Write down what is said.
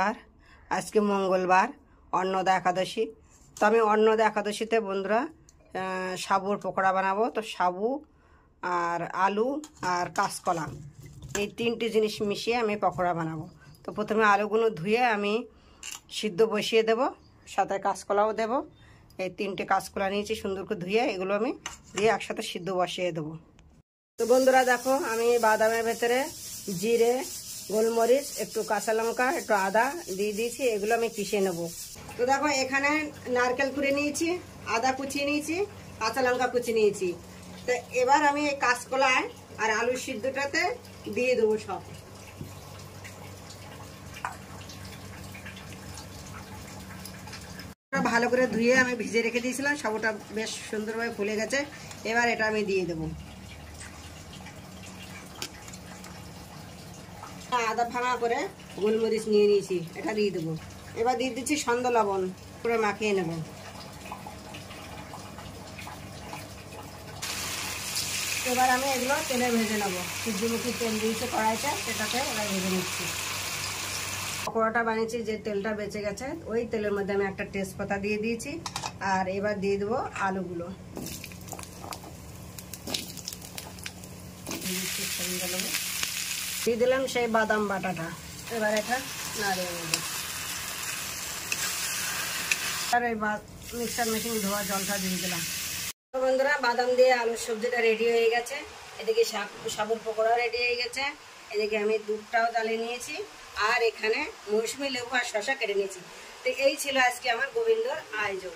আর আজকে মঙ্গলবার অন্নদা একাদশী। তো আমি অন্নদা একাদশীতে বন্ধুরা সাবুর পকোড়া বানাবো। তো সাবু আর আলু আর কাঁচকলা এই তিনটি জিনিস মিশিয়ে আমি পকোড়া বানাবো। তো প্রথমে আলুগুলো ধুয়ে আমি সিদ্ধ বসিয়ে দেব, সাথে কাঁচকলাও দেব। এই তিনটে কাঁচকলা নিয়েছি, সুন্দর করে ধুয়ে এগুলো আমি দিয়ে একসাথে সিদ্ধ বসিয়ে দেবো। তো বন্ধুরা দেখো, আমি বাদামের ভেতরে জিরে, গোলমরিচ, একটু কাঁচা লঙ্কা, একটু আদা দিয়ে দিয়েছি। এগুলো আমি পিষে নেব। তো দেখো, এখানে নারকেল কুড়ে নিয়েছি, আদা কুচিয়ে নিয়েছি, কাঁচা লঙ্কা কুচিয়ে নিয়েছি। তো এবার আমি এই কাঁচকলায় আর আলুর সিদ্ধটাতে দিয়ে দেবো সব। ভালো করে ধুয়ে আমি ভিজে রেখে দিয়েছিলাম, সবটা বেশ সুন্দরভাবে ফুলে গেছে। এবার এটা আমি দিয়ে দেবো। আদা ভাঙা করে গোলমরিচ নিয়ে নিয়েছি, এটা দিয়ে দেবো। এবার দিয়ে দিচ্ছি সন্ধ্যা লবণ, পুরো মাখিয়ে নেব। এবার আমি এগুলো তেলে ভেজে নেবো। সূর্যমুখী তেল দিয়েছে কড়াইতে, সেটাতে এবার ভেজে নিচ্ছি। পকোড়াটা বানিয়েছি যে তেলটা বেঁচে গেছে, ওই তেলের মধ্যে আমি একটা তেজপাতা দিয়ে দিয়েছি। আর এবার দিয়ে দেবো আলুগুলো। দিয়ে দিলাম সেই বাদাম বাটাটা। এবার এটা নাড়িয়ে নেব। আর এই মিক্সার মেশিন ধোয়া জলটা দিয়ে দিলাম। বন্ধুরা, বাদাম দিয়ে আলুর সবজিটা রেডি হয়ে গেছে। এদিকে সাবুর পকোড়া রেডি হয়ে গেছে। এদিকে আমি দুধটাও জ্বালিয়ে নিয়েছি, আর এখানে মৌসুমী লেবু আর শসা কেটে নিয়েছি। তো এই ছিল আজকে আমার গোবিন্দর আয়োজন।